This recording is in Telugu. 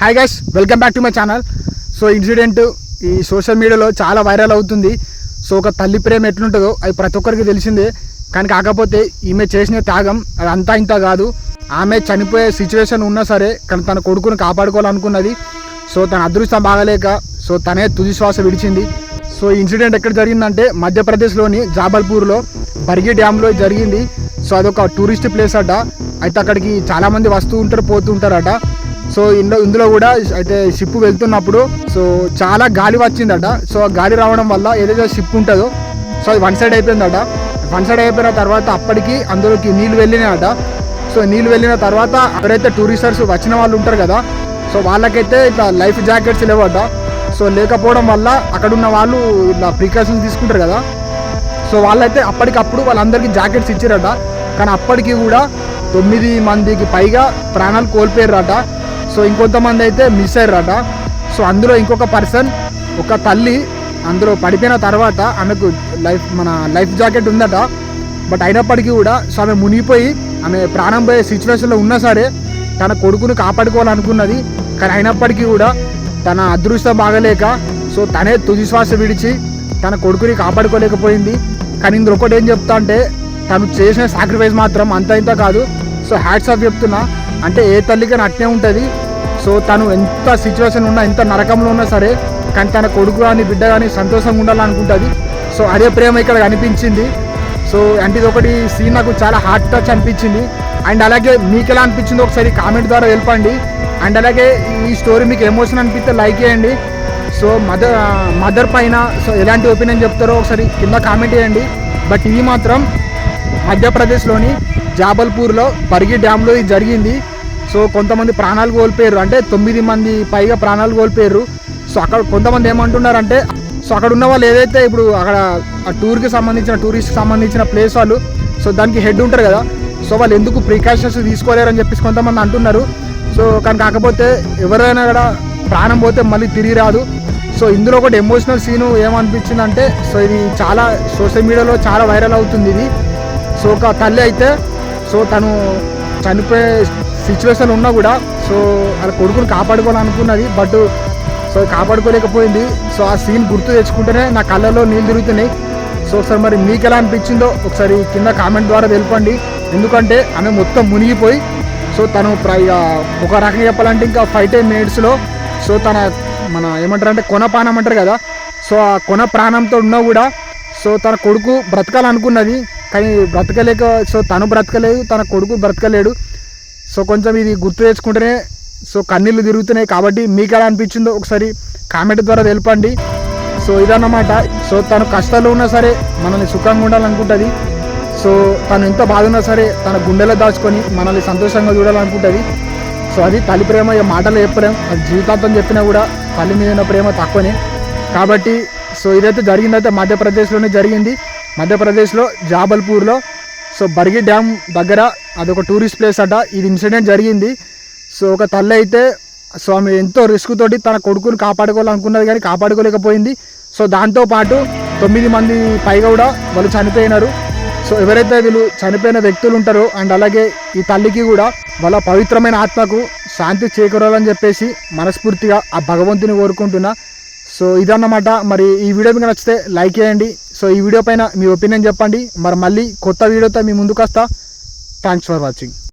Hi guys, welcome back to my channel. So incident ఈ సోషల్ మీడియాలో చాలా వైరల్ అవుతుంది. సో ఒక తల్లి ప్రేమ ఎట్లుంటుందో అది ప్రతి ఒక్కరికి తెలిసిందే. కానీ కాకపోతే ఈమె చేసిన త్యాగం అది అంతా ఇంత కాదు. ఆమె చనిపోయే సిచ్యువేషన్ ఉన్నా సరే కానీ తన కొడుకుని కాపాడుకోవాలనుకున్నది. సో తన అదృష్టం బాగలేక సో తనే తుది శ్వాస విడిచింది. సో ఈ ఇన్సిడెంట్ ఎక్కడ జరిగిందంటే మధ్యప్రదేశ్లోని జాబల్పూర్లో బర్గి డ్యామ్లో జరిగింది. సో అదొక టూరిస్ట్ ప్లేస్ అట. అయితే అక్కడికి చాలామంది వస్తూ ఉంటారు, పోతూ ఉంటారట. సో ఇందులో కూడా అయితే షిప్ వెళ్తున్నప్పుడు సో చాలా గాలి వచ్చిందట. సో ఆ గాలి రావడం వల్ల ఏదైతే షిప్ ఉంటుందో సో అది వన్ సైడ్ అయిపోయిందట. వన్ సైడ్ అయిపోయిన తర్వాత అప్పటికి అందులోకి నీళ్ళు వెళ్ళినాయట. సో నీళ్ళు వెళ్ళిన తర్వాత ఎవరైతే టూరిస్టర్స్ వచ్చిన వాళ్ళు ఉంటారు కదా, సో వాళ్ళకైతే ఇట్లా లైఫ్ జాకెట్స్ లేవట. సో లేకపోవడం వల్ల అక్కడున్న వాళ్ళు ఇట్లా ప్రికాషన్స్ తీసుకుంటారు కదా, సో వాళ్ళైతే అప్పటికప్పుడు వాళ్ళందరికీ జాకెట్స్ ఇచ్చారట. కానీ అప్పటికి కూడా 9 మందికి పైగా ప్రాణాలు కోల్పోయారట. సో ఇంకొంతమంది అయితే మిస్ అయ్యారట. సో అందులో ఇంకొక పర్సన్, ఒక తల్లి అందులో పడిపోయిన తర్వాత ఆమెకు లైఫ్ జాకెట్ ఉందట. బట్ అయినప్పటికీ కూడా సో ఆమె మునిగిపోయి ఆమె ప్రాణం పోయే సిచ్యువేషన్లో ఉన్నా సరే తన కొడుకును కాపాడుకోవాలనుకున్నది. కానీ అయినప్పటికీ కూడా తన అదృష్టం బాగలేక సో తనే తుది శ్వాస విడిచి తన కొడుకుని కాపాడుకోలేకపోయింది. కానీ ఇందులో ఒకటి ఏం చెప్తా అంటే తను చేసిన సాక్రిఫైస్ మాత్రం అంత ఇంత కాదు. సో హ్యాట్స్ ఆఫ్ చెప్తున్నా. అంటే ఏ తల్లికైనా అట్నే ఉంటుంది. సో తను ఎంత సిచ్యువేషన్ ఉన్నా, ఎంత నరకంలో ఉన్నా సరే కానీ తన కొడుకు కానీ బిడ్డ కానీ సంతోషంగా ఉండాలనుకుంటుంది. సో అదే ప్రేమ ఇక్కడ కనిపించింది. సో అంటే ఇది ఒకటి సీన్ నాకు చాలా హార్ట్ టచ్ అనిపించింది. అండ్ అలాగే మీకు ఎలా అనిపించిందో ఒకసారి కామెంట్ ద్వారా తెలపండి. అండ్ అలాగే ఈ స్టోరీ మీకు ఎమోషన్ అనిపిస్తే లైక్ చేయండి. సో మదర్ పైన సో ఎలాంటి ఒపీనియన్ చెప్తారో ఒకసారి కింద కామెంట్ చేయండి. బట్ ఇది మాత్రం మధ్యప్రదేశ్లోని జాబల్పూర్లో బర్గి డ్యామ్లో ఇది జరిగింది. సో కొంతమంది ప్రాణాలు కోల్పోయారు, అంటే 9 మంది పైగా ప్రాణాలు కోల్పోయారు. సో అక్కడ కొంతమంది ఏమంటున్నారంటే సో అక్కడ ఉన్న వాళ్ళు ఏదైతే ఇప్పుడు అక్కడ ఆ టూర్కి సంబంధించిన ప్లేస్ వాళ్ళు సో దానికి హెడ్ ఉంటారు కదా, సో వాళ్ళు ఎందుకు ప్రికాషన్స్ తీసుకోలేరని చెప్పేసి కొంతమంది అంటున్నారు. సో కానీ కాకపోతే ఎవరైనా కూడా ప్రాణం పోతే మళ్ళీ తిరిగి రాదు. సో ఇందులో ఒకటి ఎమోషనల్ సీను ఏమనిపించిందంటే సో ఇది చాలా సోషల్ మీడియాలో చాలా వైరల్ అవుతుంది ఇది. సో ఒక తల్లి అయితే సో తను చనిపోయే సిచ్యువేషన్ ఉన్నా కూడా సో వాళ్ళ కొడుకుని కాపాడుకోవాలనుకున్నది. బట్ సో కాపాడుకోలేకపోయింది. సో ఆ సీన్ గుర్తు తెచ్చుకుంటేనే నా కళ్ళలో నీళ్ళు తిరుగుతున్నాయి. సో ఒకసారి మరి మీకు ఎలా అనిపించిందో ఒకసారి కింద కామెంట్ ద్వారా తెలపండి. ఎందుకంటే ఆమె మొత్తం మునిగిపోయి సో తను ఒక రకంగా చెప్పాలంటే ఇంకా 5-10 మినిట్స్లో సో తన ఏమంటారంటే కొనపానం అంటారు కదా, సో ఆ కొన ప్రాణంతో ఉన్నా కూడా సో తన కొడుకు బ్రతకాలనుకున్నది. కానీ బ్రతకలేక సో తను బ్రతకలేదు, తన కొడుకు బ్రతకలేడు. సో కొంచెం ఇది గుర్తు తెచ్చుకుంటేనే సో కన్నీళ్ళు తిరుగుతున్నాయి. కాబట్టి మీకు ఎలా అనిపించిందో ఒకసారి కామెంట్ ద్వారా తెలపండి. సో ఇదన్నమాట. సో తను కష్టాల్లో ఉన్నా సరే మనల్ని సుఖంగా ఉండాలనుకుంటుంది. సో తను ఎంత బాధ ఉన్నా సరే తన గుండెలో దాచుకొని మనల్ని సంతోషంగా చూడాలనుకుంటుంది. సో అది తల్లి ప్రేమ. ఈ మాటలు చెప్పలేం, అది జీవితాంతం చెప్పినా కూడా తల్లి మీద ఉన్న ప్రేమ తక్కువనే. కాబట్టి సో ఇదైతే జరిగిందైతే మధ్యప్రదేశ్లోనే జరిగింది. మధ్యప్రదేశ్లో జాబల్పూర్లో సో బర్గి డ్యామ్ దగ్గర అదొక టూరిస్ట్ ప్లేస్ అట. ఇది ఇన్సిడెంట్ జరిగింది. సో ఒక తల్లి అయితే సో ఆమె ఎంతో రిస్క్ తోటి తన కొడుకుని కాపాడుకోవాలనుకున్నది కానీ కాపాడుకోలేకపోయింది. సో దాంతోపాటు 9 మంది పైగా కూడా వాళ్ళు చనిపోయినారు. సో ఎవరైతే వీళ్ళు చనిపోయిన వ్యక్తులు ఉంటారో అండ్ అలాగే ఈ తల్లికి కూడా వాళ్ళ పవిత్రమైన ఆత్మకు శాంతి చేకూరాలని చెప్పేసి మనస్ఫూర్తిగా ఆ భగవంతుని కోరుకుంటున్నా. సో ఇదన్నమాట. మరి ఈ వీడియో మీకు నచ్చితే లైక్ చేయండి. సో ఈ వీడియో పైన మీ ఒపీనియన్ చెప్పండి. మరి మళ్ళీ కొత్త వీడియోతో మీ ముందుకు వస్తా. Thanks for watching.